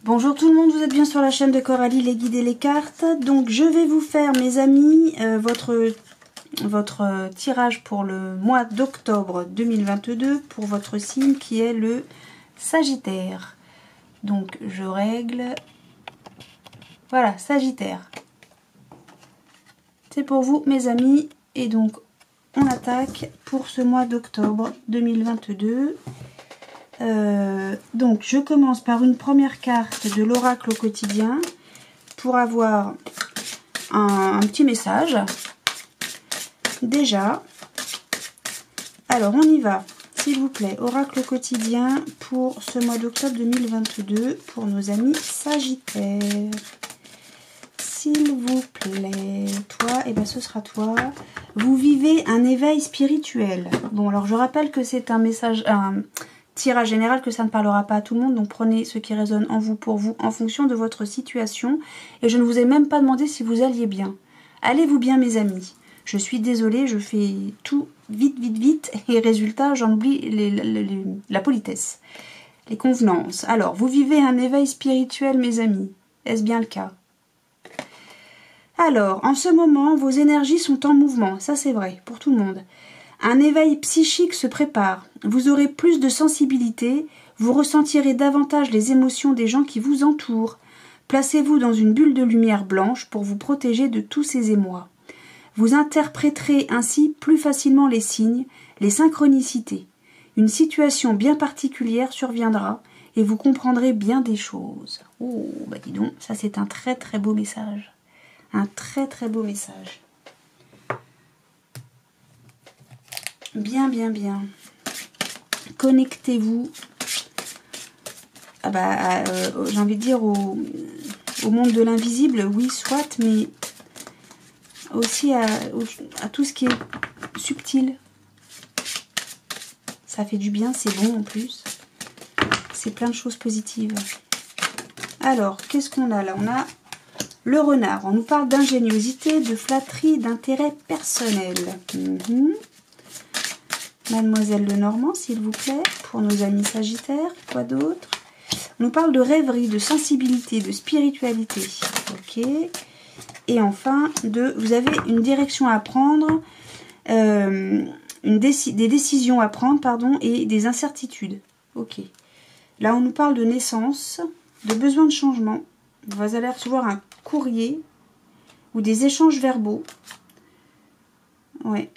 Bonjour tout le monde, vous êtes bien sur la chaîne de Coralie, les guides et les cartes. Donc je vais vous faire, mes amis, votre tirage pour le mois d'octobre 2022 pour votre signe qui est le Sagittaire. Donc je règle. Voilà, Sagittaire. C'est pour vous, mes amis. Et donc on attaque pour ce mois d'octobre 2022. Donc je commence par une première carte de l'oracle au quotidien pour avoir un petit message déjà. Alors on y va, s'il vous plaît, oracle au quotidien pour ce mois d'octobre 2022 pour nos amis Sagittaires, s'il vous plaît. Toi, et ben ce sera toi. Vous vivez un éveil spirituel. Bon, alors je rappelle que c'est un message, tirage général, que ça ne parlera pas à tout le monde, donc prenez ce qui résonne en vous pour vous en fonction de votre situation. Et je ne vous ai même pas demandé si vous alliez bien. Allez-vous bien, mes amis? Je suis désolée, je fais tout vite, vite, vite, et résultat, j'en oublie la politesse, les convenances. Alors, vous vivez un éveil spirituel, mes amis. Est-ce bien le cas? Alors, en ce moment, vos énergies sont en mouvement, ça c'est vrai, pour tout le monde. Un éveil psychique se prépare, vous aurez plus de sensibilité, vous ressentirez davantage les émotions des gens qui vous entourent. Placez-vous dans une bulle de lumière blanche pour vous protéger de tous ces émois. Vous interpréterez ainsi plus facilement les signes, les synchronicités. Une situation bien particulière surviendra et vous comprendrez bien des choses. Oh, bah dis donc, ça c'est un très très beau message. Un très très beau message. Bien, bien, bien. Connectez-vous. J'ai envie de dire au monde de l'invisible, oui, soit, mais aussi à tout ce qui est subtil. Ça fait du bien, c'est bon en plus. C'est plein de choses positives. Alors, qu'est-ce qu'on a là? On a le renard. On nous parle d'ingéniosité, de flatterie, d'intérêt personnel. Mademoiselle Lenormand, s'il vous plaît, pour nos amis Sagittaires. Quoi d'autre? On nous parle de rêverie, de sensibilité, de spiritualité. Ok. Et enfin, vous avez une direction à prendre, des décisions à prendre, pardon, et des incertitudes. Ok. Là, on nous parle de naissance, de besoin de changement. Vous allez recevoir un courrier ou des échanges verbaux. Ouais.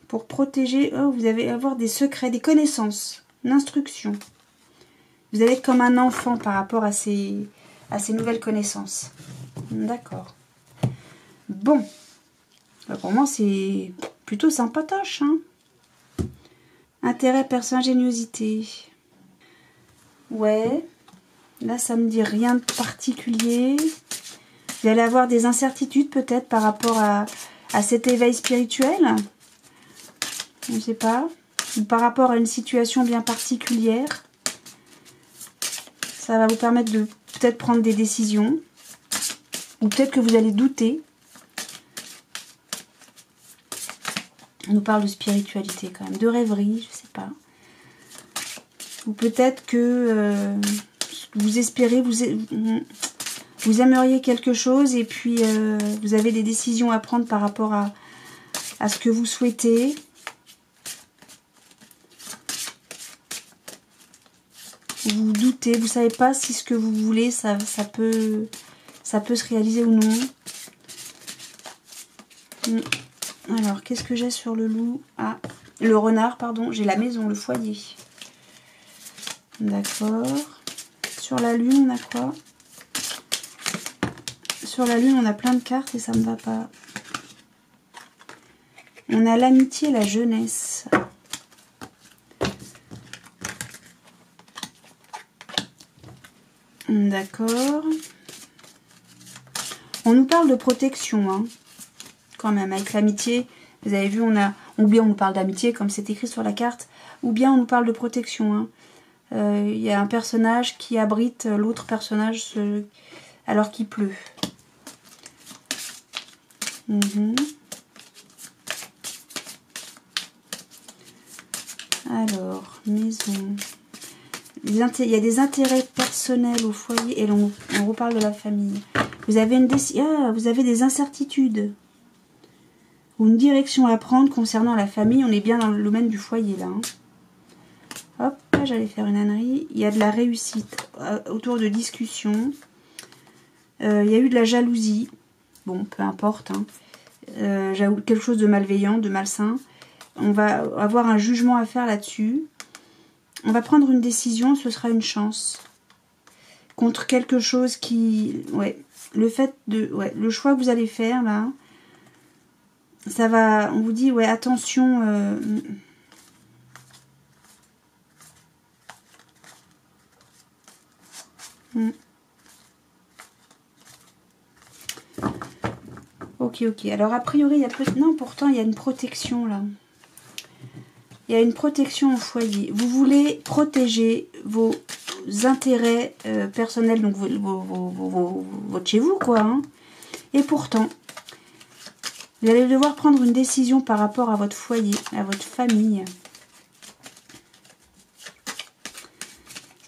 Pour protéger, vous allez avoir des secrets, des connaissances, une instruction. Vous allez être comme un enfant par rapport à ces nouvelles connaissances. D'accord. Bon. Pour moi, c'est plutôt sympatoche. Hein. Intérêt, personne, ingéniosité. Ouais. Là, ça me dit rien de particulier. Vous allez avoir des incertitudes peut-être par rapport à cet éveil spirituel. Je ne sais pas. Ou par rapport à une situation bien particulière. Ça va vous permettre de peut-être prendre des décisions. Ou peut-être que vous allez douter. On nous parle de spiritualité quand même. De rêverie, je ne sais pas. Ou peut-être que vous espérez, vous aimeriez quelque chose et puis vous avez des décisions à prendre par rapport à ce que vous souhaitez. Vous doutez, vous ne savez pas si ce que vous voulez, ça peut se réaliser ou non. Alors, qu'est-ce que j'ai sur le loup? Ah, le renard, pardon. J'ai la maison, le foyer. D'accord. Sur la lune, on a quoi? Sur la lune, on a plein de cartes et ça ne me va pas. On a l'amitié et la jeunesse. D'accord. On nous parle de protection, hein. Quand même, avec l'amitié, vous avez vu, ou bien on nous parle d'amitié, comme c'est écrit sur la carte, ou bien on nous parle de protection, hein. Y a un personnage qui abrite l'autre personnage alors qu'il pleut. Alors, maison. Il y a des intérêts personnels au foyer. Et on reparle de la famille. Vous avez vous avez des incertitudes. Ou une direction à prendre concernant la famille. On est bien dans le domaine du foyer, là. Hein. Hop, là, j'allais faire une ânerie. Il y a de la réussite autour de discussions. Il y a eu de la jalousie. Bon, peu importe. Hein. Quelque chose de malveillant, de malsain. On va avoir un jugement à faire là-dessus. On va prendre une décision, ce sera une chance. Contre quelque chose qui... Ouais, le fait de... Ouais, le choix que vous allez faire, là, ça va... On vous dit, ouais, attention... Ok. Alors, a priori, il y a... Non, pourtant, il y a une protection, là. Il y a une protection au foyer. Vous voulez protéger vos intérêts personnels, donc votre chez vous, quoi. Hein. Et pourtant, vous allez devoir prendre une décision par rapport à votre foyer, à votre famille.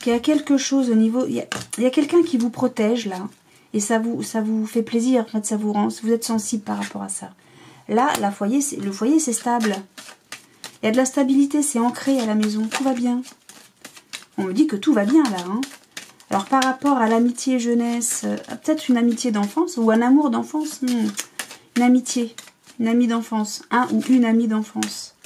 Il y a quelque chose au niveau... Il y a quelqu'un qui vous protège, là. Et ça vous fait plaisir, en fait, ça vous rend... Vous êtes sensible par rapport à ça. Là, le foyer, c'est stable. Il y a de la stabilité, c'est ancré à la maison, tout va bien. On me dit que tout va bien là. Hein. Alors par rapport à l'amitié jeunesse, peut-être une amitié d'enfance ou un amour d'enfance. Une amitié, une amie d'enfance, un ou une amie d'enfance.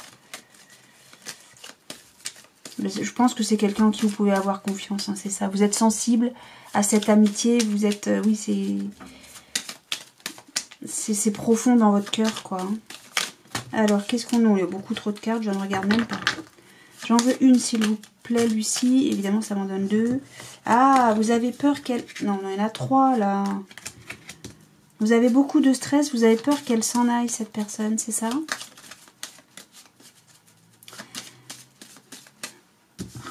Je pense que c'est quelqu'un en qui vous pouvez avoir confiance, hein, c'est ça. Vous êtes sensible à cette amitié, vous êtes... oui, c'est profond dans votre cœur, quoi. Hein. Alors, qu'est-ce qu'on a? Il y a beaucoup trop de cartes, je ne regarde même pas. J'en veux une, s'il vous plaît, Lucie. Évidemment, ça m'en donne 2. Ah, vous avez peur qu'elle... Non, il y en a 3, là. Vous avez beaucoup de stress, vous avez peur qu'elle s'en aille, cette personne, c'est ça?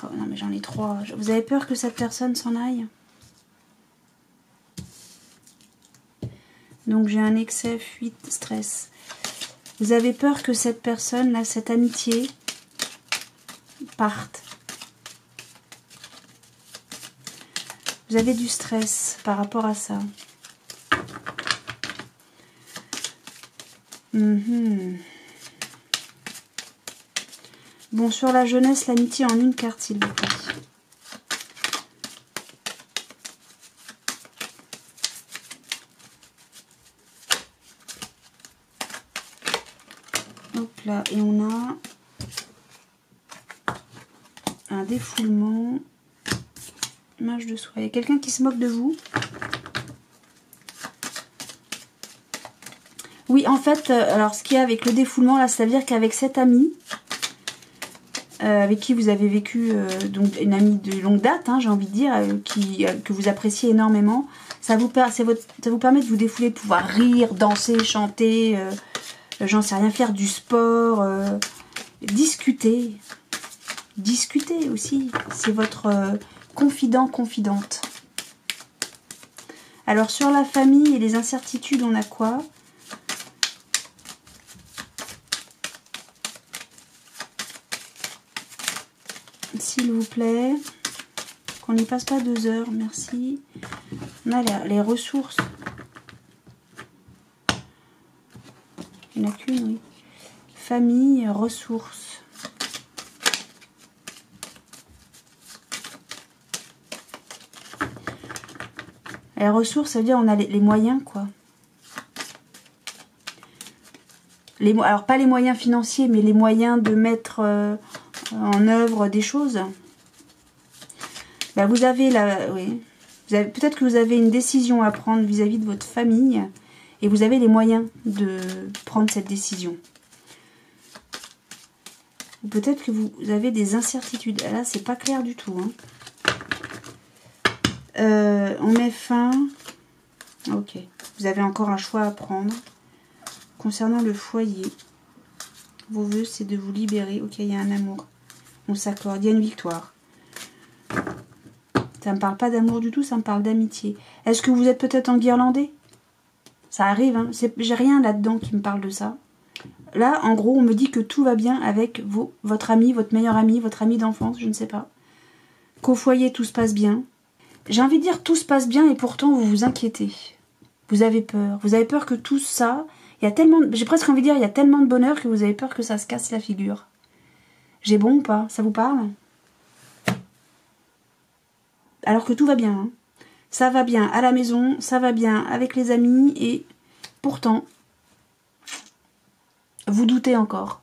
Oh, non, mais j'en ai 3. Vous avez peur que cette personne s'en aille? Donc, j'ai un excès, fuite, stress. Vous avez peur que cette personne, là, cette amitié, parte. Vous avez du stress par rapport à ça. Bon, sur la jeunesse, l'amitié en une carte, s'il vous plaît. Là, et on a un défoulement, image de soie. Il y a quelqu'un qui se moque de vous. Oui, en fait, alors ce qu'il y a avec le défoulement, là, c'est-à-dire qu'avec cette amie, avec qui vous avez vécu, donc une amie de longue date, hein, j'ai envie de dire, que vous appréciez énormément, ça vous permet de vous défouler, de pouvoir rire, danser, chanter... j'en sais rien, faire du sport, discuter. Discuter aussi. C'est votre confident, confidente. Alors, sur la famille et les incertitudes, on a quoi? S'il vous plaît. Qu'on n'y passe pas 2 heures, merci. On a les ressources. Il n'y en a qu'une, oui. Famille, ressources. Les ressources, ça veut dire on a les moyens, quoi. Alors, pas les moyens financiers, mais les moyens de mettre en œuvre des choses. Ben, vous avez la... Oui. Peut-être que vous avez une décision à prendre vis-à-vis de votre famille. Et vous avez les moyens de prendre cette décision. Ou peut-être que vous avez des incertitudes. Là, c'est pas clair du tout. Hein. On met fin. Ok. Vous avez encore un choix à prendre. Concernant le foyer. Vos vœux, c'est de vous libérer. Ok, il y a un amour. On s'accorde. Il y a une victoire. Ça ne me parle pas d'amour du tout, ça me parle d'amitié. Est-ce que vous êtes peut-être enguirlandais? Ça arrive, hein. J'ai rien là-dedans qui me parle de ça. Là, en gros, on me dit que tout va bien avec votre ami, votre meilleur ami, votre ami d'enfance, je ne sais pas. qu'au foyer tout se passe bien. J'ai envie de dire tout se passe bien et pourtant vous vous inquiétez. Vous avez peur. Vous avez peur que tout ça... Il y a tellement... J'ai presque envie de dire, il y a tellement de bonheur que vous avez peur que ça se casse la figure. J'ai bon ou pas? Ça vous parle? Alors que tout va bien. Hein. Ça va bien à la maison, ça va bien avec les amis et pourtant, vous doutez encore.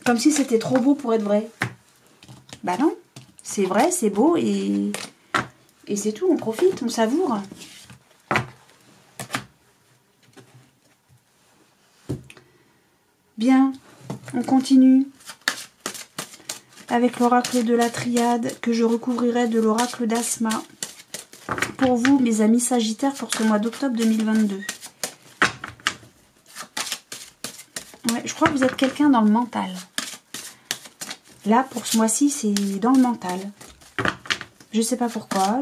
Comme si c'était trop beau pour être vrai. Bah non, c'est vrai, c'est beau et c'est tout, on profite, on savoure. Bien, on continue avec l'oracle de la triade que je recouvrirai de l'oracle d'Asma. Pour vous, mes amis Sagittaires, pour ce mois d'octobre 2022. Ouais, je crois que vous êtes quelqu'un dans le mental. Là, pour ce mois-ci, c'est dans le mental. Je sais pas pourquoi,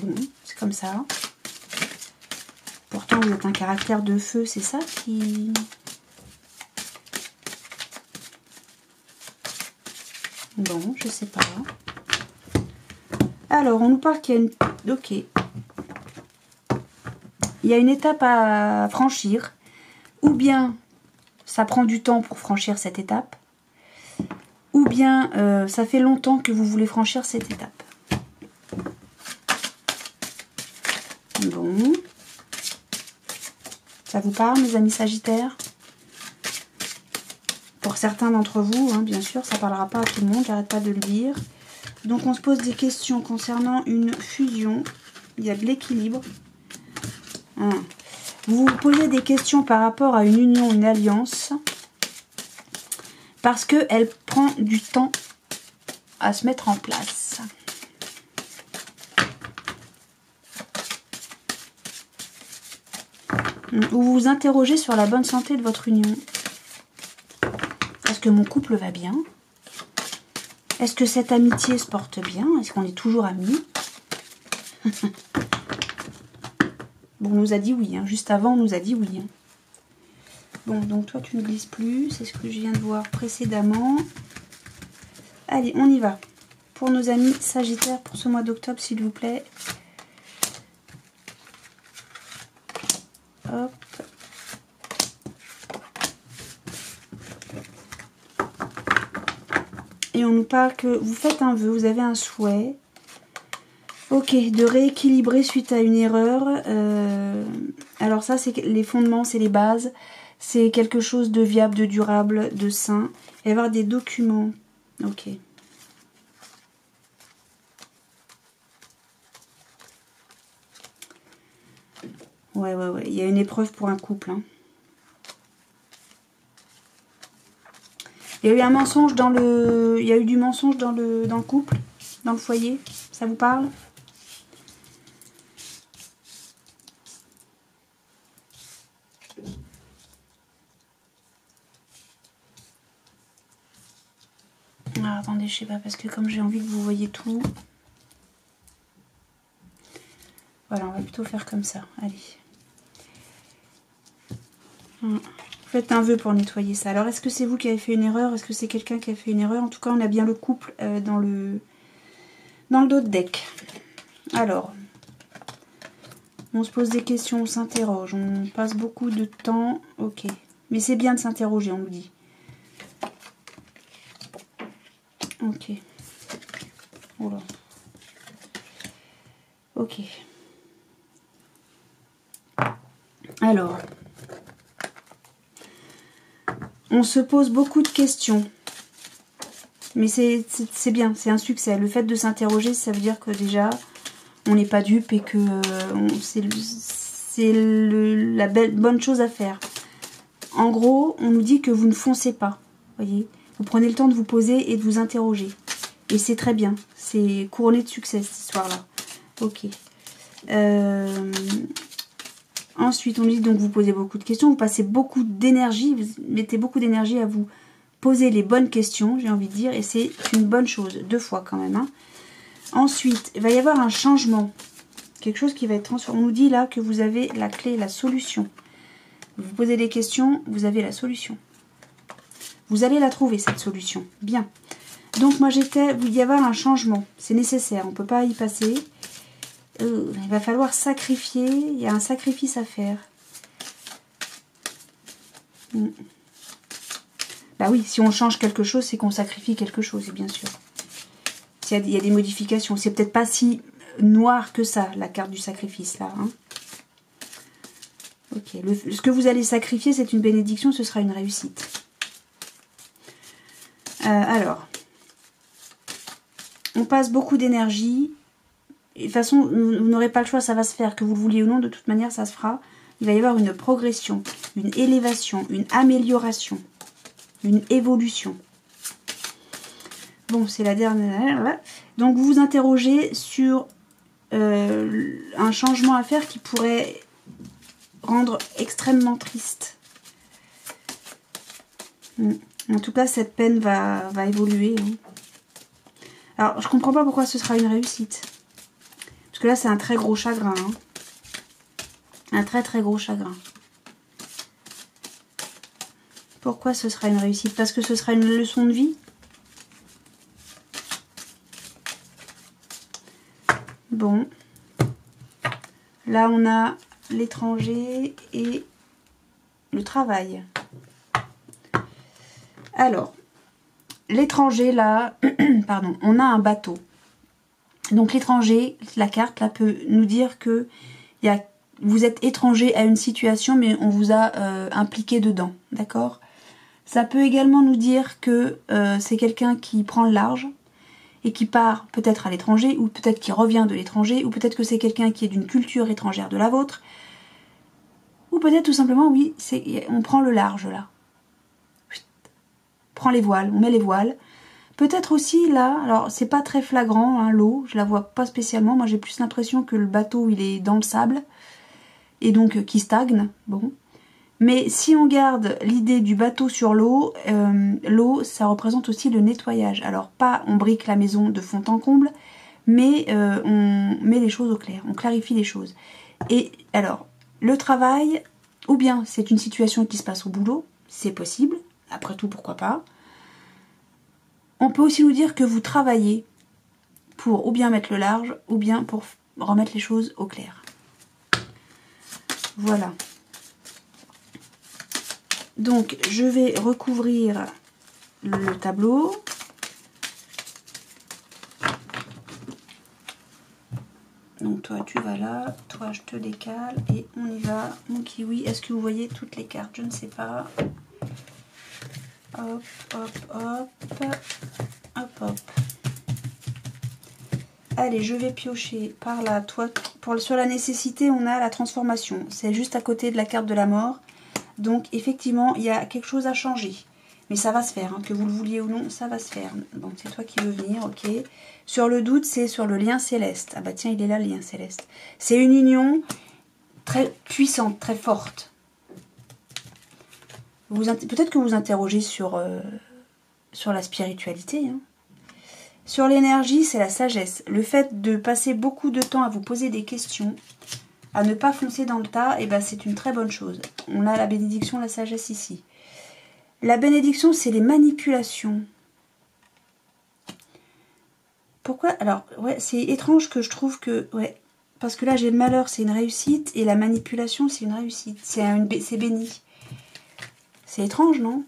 bon, c'est comme ça. Pourtant, vous êtes un caractère de feu, c'est ça qui... Bon, je sais pas. Alors, on nous parle qu'il y a une... Ok. Il y a une étape à franchir. Ou bien, ça prend du temps pour franchir cette étape. Ou bien, ça fait longtemps que vous voulez franchir cette étape. Bon. Ça vous parle, mes amis Sagittaires? Pour certains d'entre vous, hein, bien sûr, ça ne parlera pas à tout le monde, j'arrête pas de le dire. Donc on se pose des questions concernant une fusion. Il y a de l'équilibre. Hein. Vous vous posez des questions par rapport à une union, une alliance. Parce qu'elle prend du temps à se mettre en place. Vous vous interrogez sur la bonne santé de votre union. Est-ce que mon couple va bien? Est-ce que cette amitié se porte bien? Est-ce qu'on est toujours amis? Bon, on nous a dit oui. Hein. Juste avant, on nous a dit oui. Hein. Bon, donc toi, tu ne glisses plus. C'est ce que je viens de voir précédemment. Allez, on y va. Pour nos amis Sagittaires, pour ce mois d'octobre, s'il vous plaît. Hop. Et on nous parle que vous faites un vœu, vous avez un souhait. Ok, de rééquilibrer suite à une erreur. Alors ça, c'est les fondements, c'est les bases. C'est quelque chose de viable, de durable, de sain. Il va y avoir des documents. Ok. Ouais. Il y a une épreuve pour un couple. Hein. Il y a eu un mensonge dans le... Il y a eu du mensonge dans le couple, dans le foyer. Ça vous parle? Ah, attendez, je sais pas, parce que comme j'ai envie que vous voyez tout... Voilà, on va plutôt faire comme ça. Allez. Faites un vœu pour nettoyer ça. Alors, est-ce que c'est vous qui avez fait une erreur? Est-ce que c'est quelqu'un qui a fait une erreur? En tout cas, on a bien le couple dans le dos de deck. Alors, on se pose des questions, on s'interroge, on passe beaucoup de temps. Ok. Mais c'est bien de s'interroger, on nous dit. Ok. Oh là. Ok. Alors... On se pose beaucoup de questions. Mais c'est bien, c'est un succès. Le fait de s'interroger, ça veut dire que déjà, on n'est pas dupe et que c'est la bonne chose à faire. En gros, on nous dit que vous ne foncez pas. Voyez, vous prenez le temps de vous poser et de vous interroger. Et c'est très bien. C'est couronné de succès, cette histoire-là. Ok. Ensuite, on dit donc vous posez beaucoup de questions, vous passez beaucoup d'énergie, vous mettez beaucoup d'énergie à vous poser les bonnes questions, j'ai envie de dire, et c'est une bonne chose, 2 fois quand même. Hein. Ensuite, il va y avoir un changement, quelque chose qui va être transformé. On nous dit là que vous avez la clé, la solution. Vous posez des questions, vous avez la solution. Vous allez la trouver, cette solution. Bien. Donc, moi, il y avoir un changement. C'est nécessaire. On ne peut pas y passer. Il va falloir sacrifier. Il y a un sacrifice à faire. Bah oui, si on change quelque chose, c'est qu'on sacrifie quelque chose, bien sûr. Il y a des modifications. C'est peut-être pas si noir que ça, la carte du sacrifice, là. Hein. Ok. Ce que vous allez sacrifier, c'est une bénédiction, ce sera une réussite. Alors, on passe beaucoup d'énergie. De toute façon, vous n'aurez pas le choix, ça va se faire, que vous le vouliez ou non, de toute manière, ça se fera. Il va y avoir une progression, une élévation, une amélioration, une évolution. Bon, c'est la dernière. Donc, vous vous interrogez sur un changement à faire qui pourrait rendre extrêmement triste. En tout cas, cette peine va évoluer. Hein. Alors, je comprends pas pourquoi ce sera une réussite. Parce que là, c'est un très gros chagrin. Hein. Un très très gros chagrin. Pourquoi ce sera une réussite? Parce que ce sera une leçon de vie? Bon. Là, on a l'étranger et le travail. Alors, l'étranger, là, pardon, on a un bateau. Donc, l'étranger, la carte, là, peut nous dire que vous êtes étranger à une situation, mais on vous a impliqué dedans, d'accord? Ça peut également nous dire que c'est quelqu'un qui prend le large et qui part peut-être à l'étranger, ou peut-être qui revient de l'étranger, ou peut-être que c'est quelqu'un qui est d'une culture étrangère de la vôtre, ou peut-être tout simplement, oui, on prend le large, là. On prend les voiles, on met les voiles. Peut-être aussi, là, alors c'est pas très flagrant, hein, l'eau, je la vois pas spécialement, moi j'ai plus l'impression que le bateau, il est dans le sable, et donc qui stagne, bon. Mais si on garde l'idée du bateau sur l'eau, l'eau, ça représente aussi le nettoyage. Alors, pas on brique la maison de fond en comble, mais on met les choses au clair, on clarifie les choses. Et alors, le travail, ou bien c'est une situation qui se passe au boulot, c'est possible, après tout, pourquoi pas. On peut aussi nous dire que vous travaillez pour ou bien mettre le large, ou bien pour remettre les choses au clair. Voilà. Donc, je vais recouvrir le tableau. Donc, toi, tu vas là. Toi, je te décale. Et on y va. Mon kiwi, est-ce que vous voyez toutes les cartes? Je ne sais pas. Hop, hop, hop. Hop, hop. Allez, je vais piocher par là. Toi, sur la nécessité, on a la transformation. C'est juste à côté de la carte de la mort. Donc, effectivement, il y a quelque chose à changer. Mais ça va se faire, hein, que vous le vouliez ou non, ça va se faire. Donc, c'est toi qui veux venir, ok. Sur le doute, c'est sur le lien céleste. Ah bah tiens, il est là, le lien céleste. C'est une union très puissante, très forte. Peut-être que vous interrogez sur la spiritualité. Hein. Sur l'énergie, c'est la sagesse. Le fait de passer beaucoup de temps à vous poser des questions, à ne pas foncer dans le tas, et ben c'est une très bonne chose. On a la bénédiction, la sagesse ici. La bénédiction, c'est les manipulations. Pourquoi? Alors, ouais, c'est étrange que je trouve que... Ouais, parce que là, j'ai le malheur, c'est une réussite, et la manipulation, c'est une réussite. C'est béni. C'est étrange, non?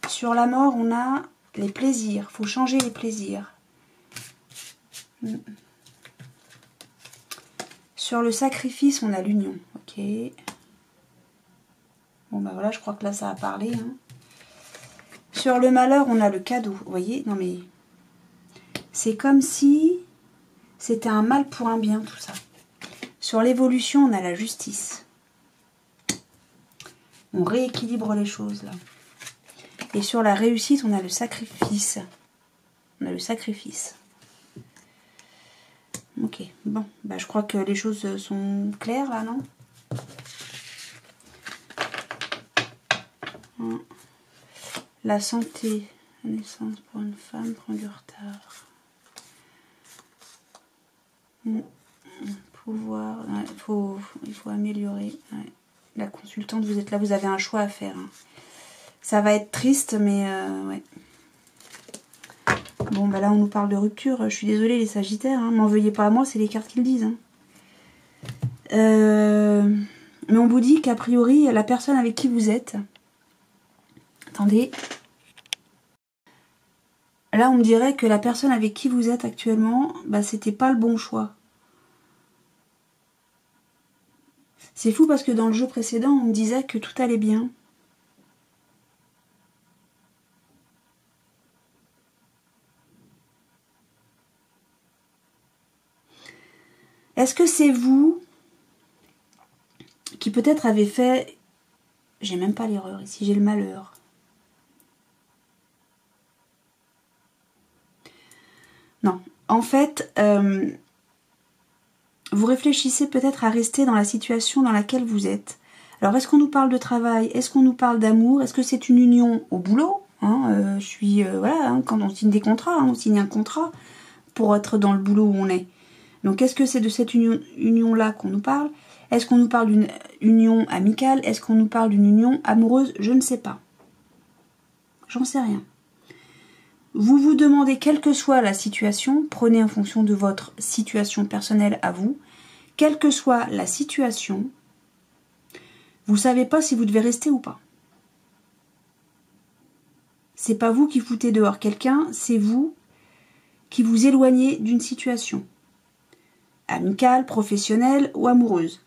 Sur la mort, on a les plaisirs. Il faut changer les plaisirs. Sur le sacrifice, on a l'union. Ok. Bon, bah voilà, je crois que là, ça a parlé. Hein. Sur le malheur, on a le cadeau. Vous voyez? Non, mais... C'est comme si c'était un mal pour un bien, tout ça. Sur l'évolution, on a la justice. On rééquilibre les choses, là. Et sur la réussite, on a le sacrifice. On a le sacrifice. Ok, bon. Bah, je crois que les choses sont claires, là, non? La santé. La naissance pour une femme prend du retard. Pouvoir. Ouais, il faut améliorer. Ouais. La consultante, vous êtes là, vous avez un choix à faire. Hein. Ça va être triste, mais ouais. Bon, bah là, on nous parle de rupture. Je suis désolée, les Sagittaires. Hein. M'en veuillez pas à moi, c'est les cartes qui le disent. Hein. Mais on vous dit qu'a priori, la personne avec qui vous êtes... Attendez. Là, on me dirait que la personne avec qui vous êtes actuellement, bah, c'était pas le bon choix. C'est fou parce que dans le jeu précédent, on me disait que tout allait bien. Est-ce que c'est vous qui peut-être avez fait... J'ai même pas l'erreur ici, j'ai le malheur. Non, en fait, vous réfléchissez peut-être à rester dans la situation dans laquelle vous êtes. Alors, est-ce qu'on nous parle de travail? Est-ce qu'on nous parle d'amour? Est-ce que c'est une union au boulot? Hein, voilà, hein, quand on signe des contrats, hein, on signe un contrat pour être dans le boulot où on est. Donc, est-ce que c'est de cette union-là qu'on nous parle? Est-ce qu'on nous parle d'une union amicale? Est-ce qu'on nous parle d'une union amoureuse? Je ne sais pas. J'en sais rien. Vous vous demandez, quelle que soit la situation, prenez en fonction de votre situation personnelle à vous, quelle que soit la situation, vous ne savez pas si vous devez rester ou pas. C'est pas vous qui foutez dehors quelqu'un, c'est vous qui vous éloignez d'une situation. Amicale, professionnelle ou amoureuse.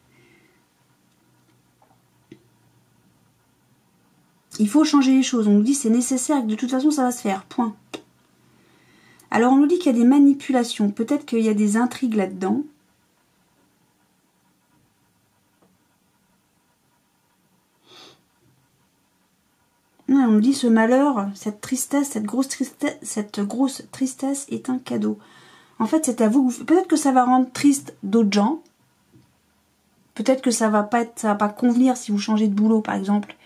Il faut changer les choses. On nous dit c'est nécessaire et que de toute façon ça va se faire. Point. Alors on nous dit qu'il y a des manipulations. Peut-être qu'il y a des intrigues là-dedans. On nous dit ce malheur, cette tristesse, cette grosse tristesse est un cadeau. En fait, c'est à vous. Peut-être que ça va rendre triste d'autres gens. Peut-être que ça va pas convenir si vous changez de boulot, par exemple.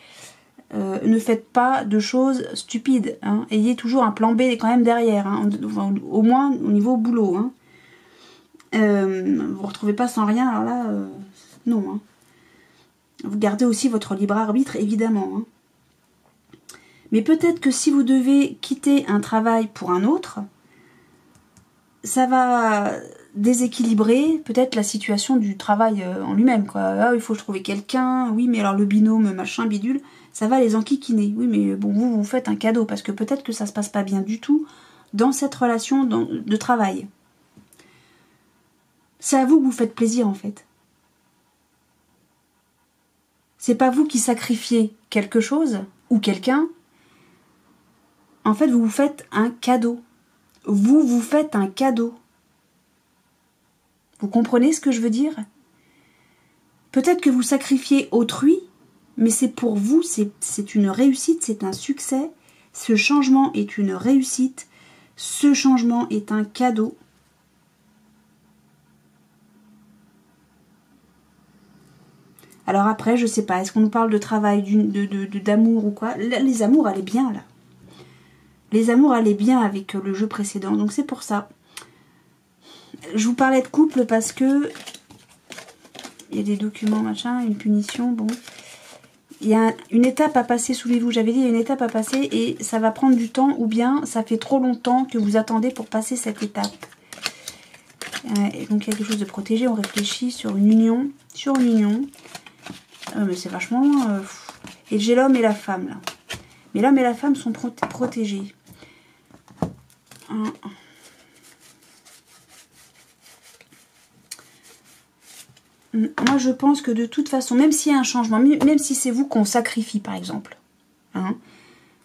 Ne faites pas de choses stupides. Hein. Ayez toujours un plan B quand même derrière. Hein. Au moins au niveau boulot. Hein. Vous ne vous retrouvez pas sans rien. Alors là, non. Hein. Vous gardez aussi votre libre arbitre, évidemment. Hein. Mais peut-être que si vous devez quitter un travail pour un autre, ça va déséquilibrer peut-être la situation du travail en lui-même. Ah, il faut trouver quelqu'un. Oui, mais alors le binôme, machin, bidule, ça va les enquiquiner. Oui, mais bon, vous faites un cadeau parce que peut-être que ça se passe pas bien du tout dans cette relation de travail. C'est à vous que vous faites plaisir, en fait. C'est pas vous qui sacrifiez quelque chose ou quelqu'un. En fait, vous vous faites un cadeau. Vous vous faites un cadeau. Vous comprenez ce que je veux dire? Peut-être que vous sacrifiez autrui, mais c'est pour vous, c'est une réussite, c'est un succès. Ce changement est une réussite. Ce changement est un cadeau. Alors après, je sais pas, est-ce qu'on nous parle de travail, d'amour ou quoi? Les amours allaient bien, là. Les amours allaient bien avec le jeu précédent, donc c'est pour ça. Je vous parlais de couple parce que il y a des documents, machin, une punition, bon. Il y a une étape à passer, souvenez-vous, j'avais dit, il y a une étape à passer et ça va prendre du temps ou bien ça fait trop longtemps que vous attendez pour passer cette étape. Et donc il y a quelque chose de protégé, on réfléchit sur une union, mais c'est vachement loin. Et j'ai l'homme et la femme, là. Mais l'homme et la femme sont protégés. Moi, je pense que de toute façon, même s'il y a un changement, même si c'est vous qu'on sacrifie, par exemple, hein,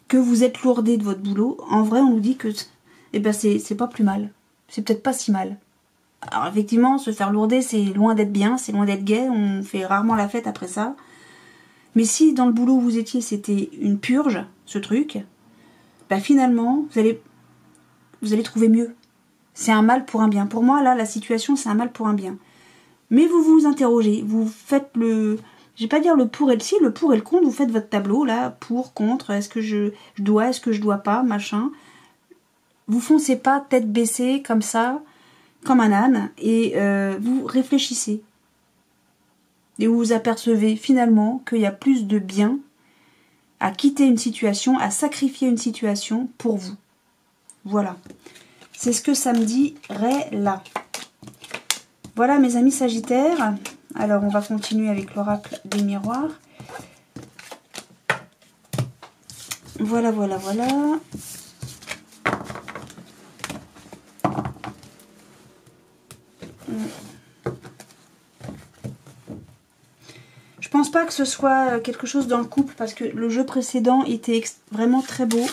que vous êtes lourdé de votre boulot, en vrai, on nous dit que eh ben, c'est pas plus mal. C'est peut-être pas si mal. Alors, effectivement, se faire lourder, c'est loin d'être bien, c'est loin d'être gai, on fait rarement la fête après ça. Mais si dans le boulot où vous étiez, c'était une purge, ce truc, bah finalement, vous allez trouver mieux. C'est un mal pour un bien. Pour moi, là, la situation, c'est un mal pour un bien. Mais vous vous interrogez, vous faites je vais pas dire le pour et le si, le pour et le contre, vous faites votre tableau, là, pour, contre, est-ce que je dois, est-ce que je dois pas, machin. Vous foncez pas tête baissée, comme ça, comme un âne, et vous réfléchissez. Et vous vous apercevez finalement qu'il y a plus de bien à quitter une situation, à sacrifier une situation pour vous. Voilà. C'est ce que ça me dirait là. Voilà mes amis Sagittaires. Alors on va continuer avec l'oracle des miroirs. Voilà, voilà, voilà. Je pense pas que ce soit quelque chose dans le couple parce que le jeu précédent était vraiment très beau.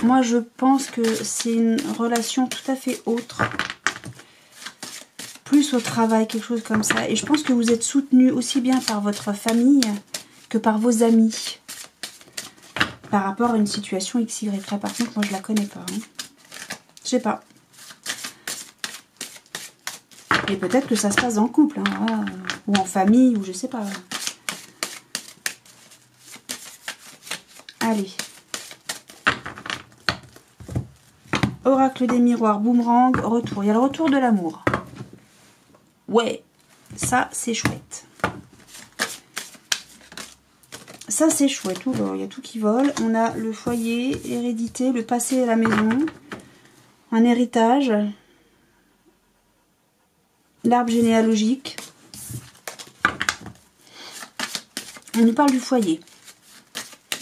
Moi, je pense que c'est une relation tout à fait autre. Plus au travail, quelque chose comme ça. Et je pense que vous êtes soutenu aussi bien par votre famille que par vos amis. Par rapport à une situation XY. Là, par contre, moi, je la connais pas. Hein. Je sais pas. Et peut-être que ça se passe en couple. Hein, voilà. Ou en famille, ou je sais pas. Allez. Oracle des miroirs, boomerang, retour. Il y a le retour de l'amour. Ouais, ça c'est chouette. Ça c'est chouette. Il y a tout qui vole. On a le foyer, l'hérédité, le passé à la maison, un héritage, l'arbre généalogique. On nous parle du foyer.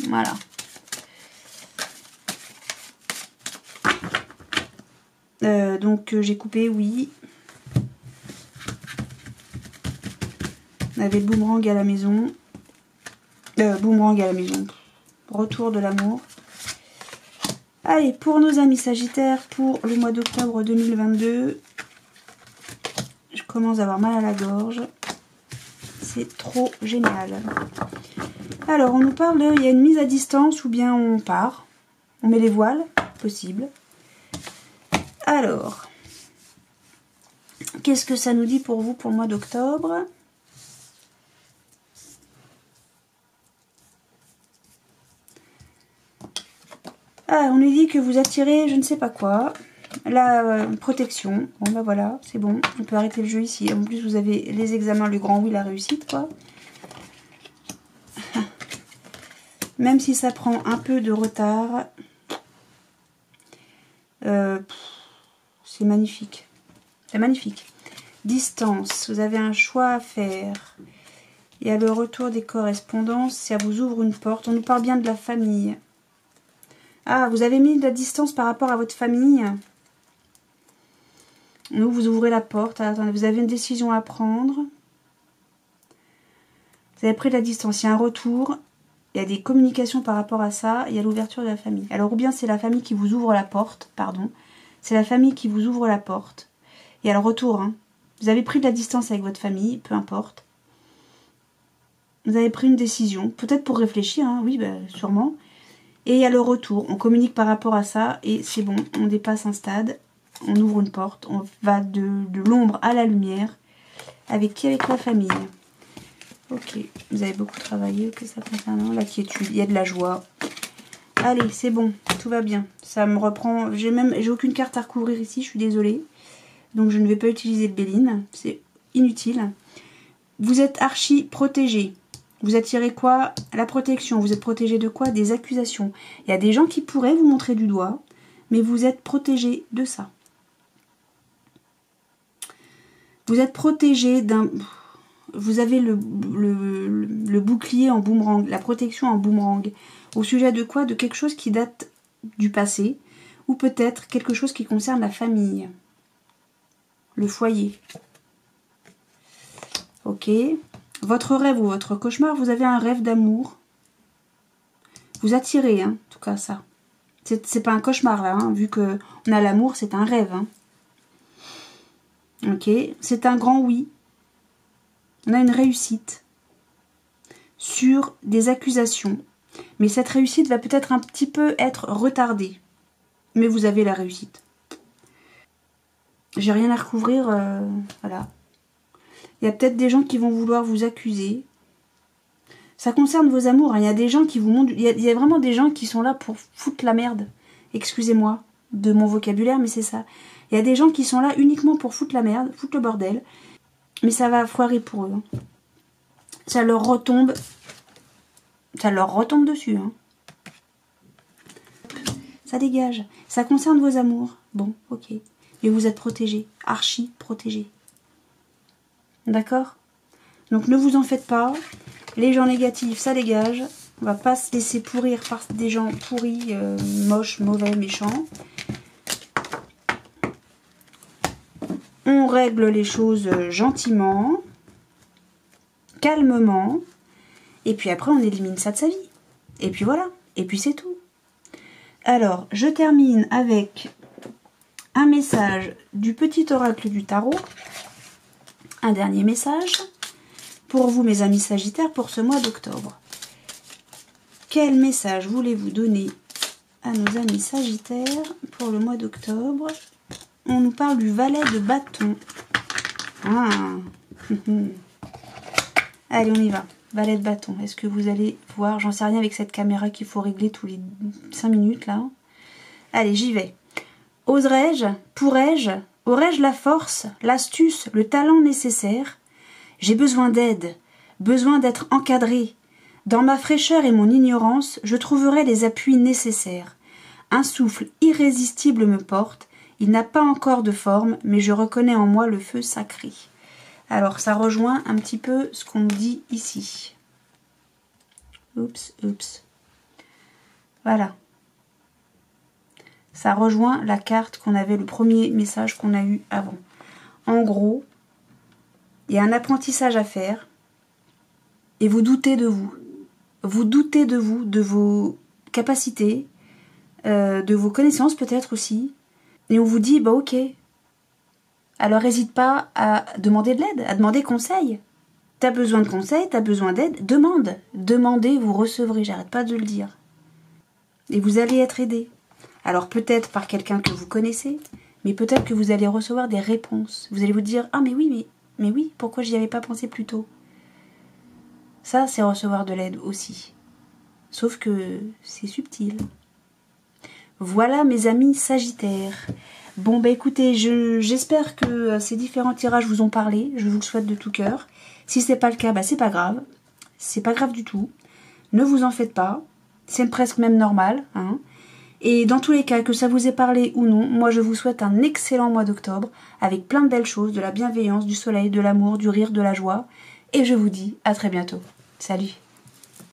Voilà. Donc j'ai coupé, oui. On avait le boomerang à la maison. Boomerang à la maison. Retour de l'amour. Allez, pour nos amis Sagittaires, pour le mois d'octobre 2022. Je commence à avoir mal à la gorge. C'est trop génial. Alors, on nous parle de... Il y a une mise à distance ou bien on part. On met les voiles, possible. Alors, qu'est-ce que ça nous dit pour vous pour le mois d'octobre? Ah, on nous dit que vous attirez je ne sais pas quoi. La protection. Bon, bah voilà, c'est bon. On peut arrêter le jeu ici. En plus, vous avez les examens, le grand oui, la réussite, quoi. Même si ça prend un peu de retard. C'est magnifique. C'est magnifique. Distance. Vous avez un choix à faire. Il y a le retour des correspondances. Ça vous ouvre une porte. On nous parle bien de la famille. Ah, vous avez mis de la distance par rapport à votre famille. Nous, vous ouvrez la porte. Ah, attendez, vous avez une décision à prendre. Vous avez pris de la distance. Il y a un retour. Il y a des communications par rapport à ça. Il y a l'ouverture de la famille. Alors, ou bien c'est la famille qui vous ouvre la porte. Pardon. C'est la famille qui vous ouvre la porte. Il y a le retour. Hein. Vous avez pris de la distance avec votre famille. Peu importe. Vous avez pris une décision. Peut-être pour réfléchir. Hein. Oui, bah, sûrement. Et il y a le retour. On communique par rapport à ça. Et c'est bon. On dépasse un stade. On ouvre une porte. On va de l'ombre à la lumière. Avec qui? Avec la famille. Ok. Vous avez beaucoup travaillé. Que ça concerne la quiétude. Il y a de la joie. Allez, c'est bon. Tout va bien. Ça me reprend. J'ai aucune carte à recouvrir ici. Je suis désolée. Donc je ne vais pas utiliser le Béline. C'est inutile. Vous êtes archi protégé. Vous attirez quoi? La protection. Vous êtes protégé de quoi? Des accusations. Il y a des gens qui pourraient vous montrer du doigt. Mais vous êtes protégé de ça. Vous êtes protégé d'un... Vous avez le bouclier en boomerang. La protection en boomerang. Au sujet de quoi? De quelque chose qui date du passé. Ou peut-être quelque chose qui concerne la famille. Le foyer. Ok. Votre rêve ou votre cauchemar, vous avez un rêve d'amour. Vous attirez, hein, en tout cas, ça. C'est pas un cauchemar, là, hein, vu qu'on a l'amour, c'est un rêve. Hein. Ok. C'est un grand oui. On a une réussite sur des accusations. Mais cette réussite va peut-être un petit peu être retardée. Mais vous avez la réussite. J'ai rien à recouvrir, voilà. Il y a peut-être des gens qui vont vouloir vous accuser. Ça concerne vos amours. Hein. Il y a des gens qui vous montrent... Il y a vraiment des gens qui sont là pour foutre la merde. Excusez-moi de mon vocabulaire, mais c'est ça. Il y a des gens qui sont là uniquement pour foutre la merde, foutre le bordel. Mais ça va foirer pour eux. Hein. ça leur retombe dessus. Hein. Ça dégage. Ça concerne vos amours. Bon, ok. Mais vous êtes protégés. Archi protégés. D'accord? Donc ne vous en faites pas. Les gens négatifs, ça dégage. On va pas se laisser pourrir par des gens pourris, moches, mauvais, méchants. On règle les choses gentiment, calmement. Et puis après, on élimine ça de sa vie. Et puis voilà. Et puis c'est tout. Alors, je termine avec un message du petit oracle du tarot. Un dernier message pour vous, mes amis Sagittaires, pour ce mois d'octobre. Quel message voulez-vous donner à nos amis Sagittaires pour le mois d'octobre? On nous parle du valet de bâton. Ah. Allez, on y va. Valet de bâton. Est-ce que vous allez voir? J'en sais rien avec cette caméra qu'il faut régler tous les 5 minutes, là. Allez, j'y vais. Oserais-je? Pourrais-je? Aurais-je la force, l'astuce, le talent nécessaire? J'ai besoin d'aide, besoin d'être encadré. Dans ma fraîcheur et mon ignorance, je trouverai les appuis nécessaires. Un souffle irrésistible me porte. Il n'a pas encore de forme, mais je reconnais en moi le feu sacré. Alors, ça rejoint un petit peu ce qu'on nous dit ici. Oups, oups. Voilà. Ça rejoint la carte qu'on avait, le premier message qu'on a eu avant. En gros, il y a un apprentissage à faire et vous doutez de vous. Vous doutez de vous, de vos capacités, de vos connaissances peut-être aussi. Et on vous dit, bah ok. Alors n'hésite pas à demander de l'aide, à demander conseil. T'as besoin de conseils, t'as besoin d'aide, demande. Demandez, vous recevrez, j'arrête pas de le dire. Et vous allez être aidé. Alors peut-être par quelqu'un que vous connaissez, mais peut-être que vous allez recevoir des réponses. Vous allez vous dire, ah mais oui, pourquoi j'y avais pas pensé plus tôt? Ça, c'est recevoir de l'aide aussi. Sauf que c'est subtil. Voilà mes amis Sagittaires. Bon bah écoutez, j'espère que ces différents tirages vous ont parlé. Je vous le souhaite de tout cœur. Si c'est pas le cas, bah c'est pas grave. C'est pas grave du tout. Ne vous en faites pas. C'est presque même normal. Hein. Et dans tous les cas, que ça vous ait parlé ou non, moi je vous souhaite un excellent mois d'octobre, avec plein de belles choses, de la bienveillance, du soleil, de l'amour, du rire, de la joie. Et je vous dis à très bientôt. Salut!